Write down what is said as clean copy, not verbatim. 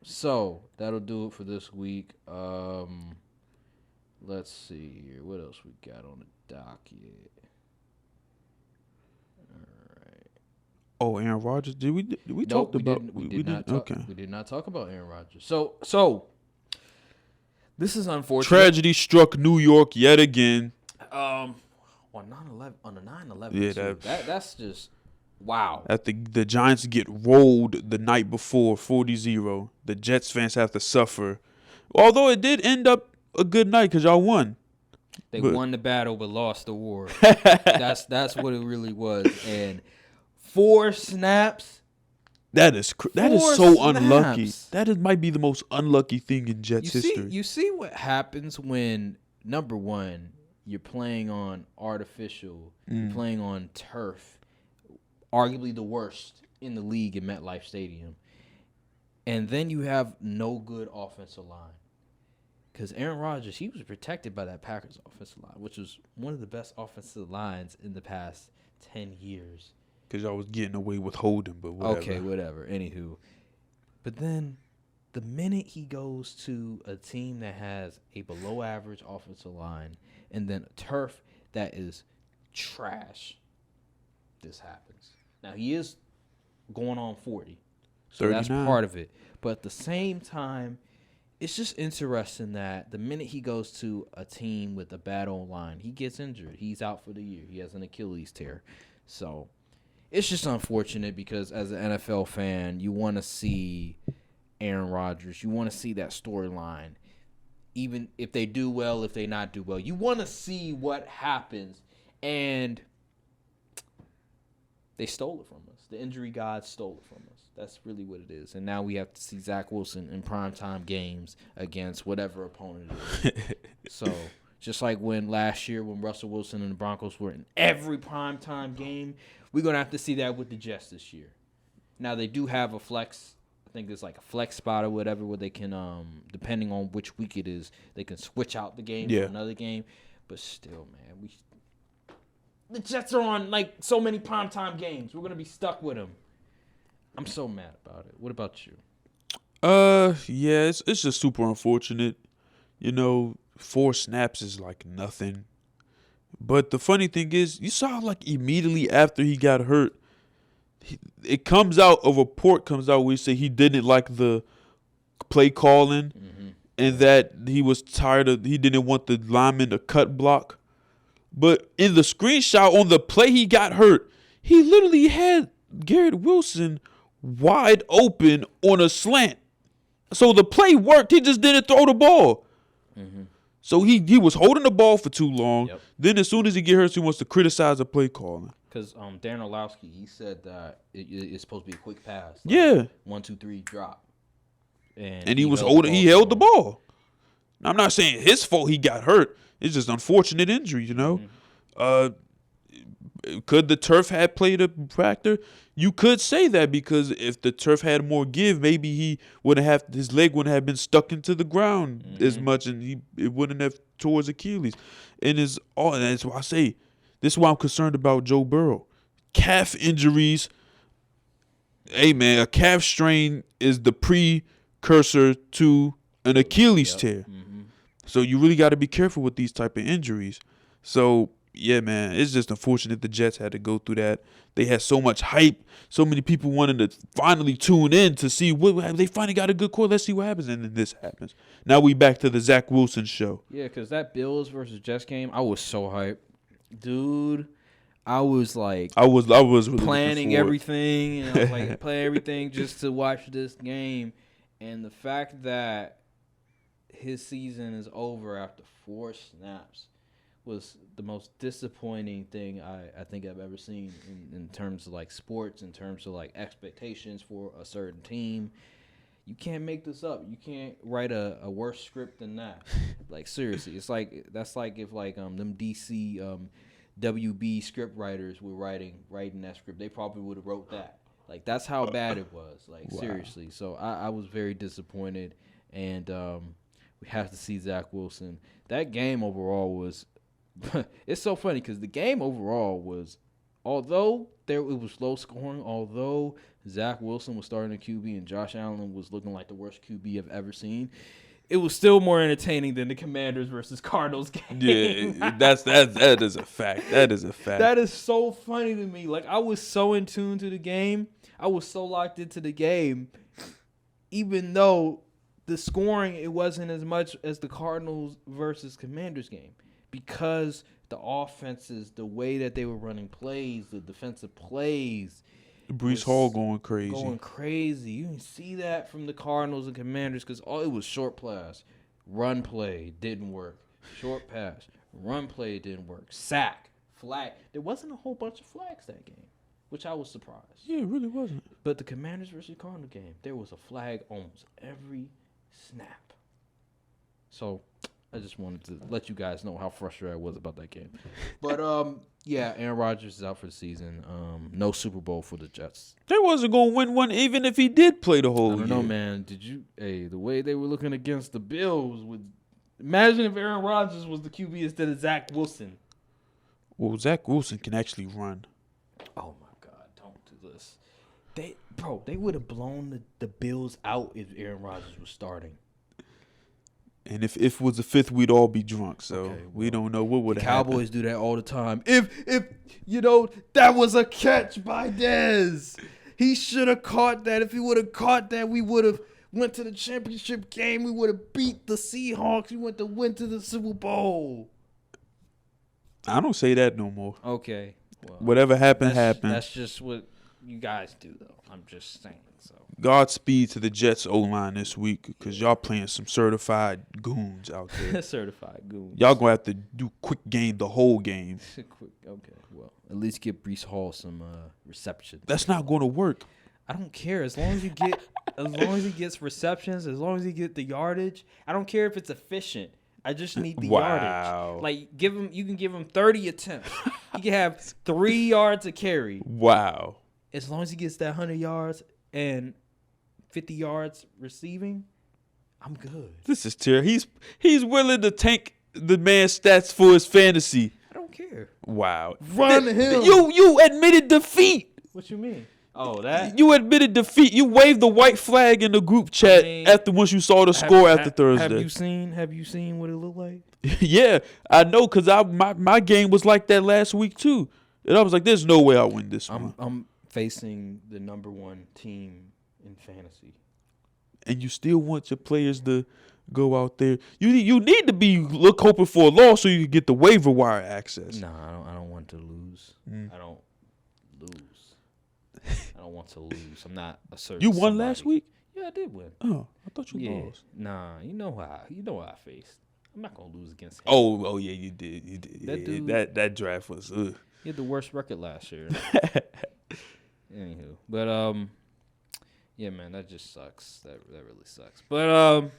So that'll do it for this week. Let's see here. What else we got on the docket? All right. Oh, Aaron Rodgers. Did we Nope, talked we about? didn't. We We did did. not talk. Okay. We did not talk about Aaron Rodgers. So this is unfortunate. Tragedy struck New York yet again. On 9/11, on the 9/11. Yeah, too. That's just wow. At the Giants get rolled the night before 40-0. The Jets fans have to suffer. Although it did end up a good night because y'all won. They But- won the battle but lost the war. That's what it really was. And 4 snaps. That is so Four unlucky. snaps. Might be the most unlucky thing in Jets history. You see what happens when, number one, you're playing on artificial, you're playing on turf, arguably the worst in the league in MetLife Stadium, and then you have no good offensive line. Because Aaron Rodgers, he was protected by that Packers offensive line, which was one of the best offensive lines in the past 10 years. Because y'all was getting away with holding, but whatever. Okay, whatever. Anywho. But then the minute he goes to a team that has a below average offensive line and then a turf that is trash, this happens. Now, he is going on 40. So that's 39. part of it. But at the same time, it's just interesting that the minute he goes to a team with a bad O-line, he gets injured. He's out for the year. He has an Achilles tear. So it's just unfortunate because as an NFL fan, you want to see Aaron Rodgers. You want to see that storyline. Even if they do well, if they not do well. You want to see what happens. And they stole it from us. The injury gods stole it from us. That's really what it is. And now we have to see Zach Wilson in primetime games against whatever opponent it is. So, just like when last year when Russell Wilson and the Broncos were in every primetime game, we're going to have to see that with the Jets this year. Now, they do have a flex. I think it's like a flex spot or whatever where they can, depending on which week it is, they can switch out the game for another game. But still, man, the Jets are on like so many primetime games. We're going to be stuck with them. I'm so mad about it. What about you? Yeah, it's just super unfortunate. 4 snaps is like nothing. But the funny thing is, you saw like immediately after he got hurt, a report comes out where he said he didn't like the play calling and that he didn't want the lineman to cut block. But in the screenshot on the play he got hurt, he literally had Garrett Wilson wide open on a slant. So the play worked. He just didn't throw the ball. So he was holding the ball for too long. Yep. Then as soon as he get hurt, he wants to criticize the play calling. Because Dan Orlovsky, he said that it's supposed to be a quick pass. Like, yeah. 1, 2, 3, drop. And he was holding. He held the ball. Now, I'm not saying his fault he got hurt. It's just unfortunate injury, Could the turf have played a factor? You could say that because if the turf had more give, maybe his leg wouldn't have been stuck into the ground as much, and it wouldn't have tore his Achilles. And that's why I say this is why I'm concerned about Joe Burrow. Calf injuries. Hey man, a calf strain is the precursor to an Achilles tear. So you really got to be careful with these type of injuries. So yeah, man, it's just unfortunate the Jets had to go through that. They had so much hype, so many people wanted to finally tune in to see what they finally got a good call. Let's see what happens, and then this happens. Now we back to the Zach Wilson show. Yeah, because that Bills versus Jets game, I was so hyped, dude. I was like, I was really planning everything, and I was like, play everything just to watch this game, and the fact that his season is over after 4 snaps was the most disappointing thing I think I've ever seen in terms of like sports, in terms of like expectations for a certain team. You can't make this up. You can't write a worse script than that. Like seriously, it's like that's like if like them DC WB script writers were writing that script, they probably would have wrote that. Like that's how bad it was. Like seriously. So I was very disappointed, and we have to see Zach Wilson. That game overall was. It's so funny because the game overall was although it was low scoring, although Zach Wilson was starting a QB and Josh Allen was looking like the worst QB I've ever seen, it was still more entertaining than the Commanders versus Cardinals game. Yeah, that is a fact. That is a fact. That is so funny to me. Like, I was so in tune to the game. I was so locked into the game, even though the scoring, it wasn't as much as the Cardinals versus Commanders game, because the offenses, the way that they were running plays, the defensive plays. Brees Hall going crazy. You didn't see that from the Cardinals and Commanders because it was short pass. Run play didn't work. Short pass. Run play didn't work. Sack. Flag. There wasn't a whole bunch of flags that game, which I was surprised. Yeah, it really wasn't. But the Commanders versus Cardinals game, there was a flag almost every snap. So I just wanted to let you guys know how frustrated I was about that game. But yeah, Aaron Rodgers is out for the season. No Super Bowl for the Jets. They wasn't gonna win one even if he did play the whole year. I don't know, man. The way they were looking against the Bills imagine if Aaron Rodgers was the QB instead of Zach Wilson. Well, Zach Wilson can actually run. Oh my God, don't do this. They would have blown the Bills out if Aaron Rodgers was starting. And if it was the fifth, we'd all be drunk. So we don't know what would have happened. Cowboys do that all the time. If that was a catch by Dez. He should have caught that. If he would have caught that, we would have went to the championship game. We would have beat the Seahawks. We went to the Super Bowl. I don't say that no more. Okay. Well, whatever happened, happened. That's just what you guys do, though. I'm just saying. So Godspeed to the Jets O-line this week because y'all playing some certified goons out there. Certified goons. Y'all going to have to do quick game the whole game. Okay. Well, at least give Brees Hall some receptions. That's not going to work. I don't care. As long as he gets receptions, as long as he get the yardage, I don't care if it's efficient. I just need the yardage. Like you can give him 30 attempts. He can have 3 yards a carry. Wow. As long as he gets that 100 yards and 50 yards receiving, I'm good. This is terrible. He's willing to tank the man's stats for his fantasy. I don't care. Wow. Run him. You admitted defeat. What you mean? Oh, that? You admitted defeat. You waved the white flag in the group chat after once you saw the score after Thursday. Have you seen what it looked like? Yeah, I know because my game was like that last week too. And I was like, there's no way I'll win this one. I'm facing the number 1 team in fantasy. And you still want your players to go out there. You need to be hoping for a loss so you can get the waiver wire access. No, I don't want to lose. I don't lose. I don't want to lose. I'm not a certain. You won last week? Yeah, I did win. Oh, I thought you lost. Nah, you know what I faced. I'm not gonna lose against him. Oh yeah, you did. You did. That dude, that draft was. He had the worst record last year. Anywho, but yeah, man, that just sucks. That really sucks. But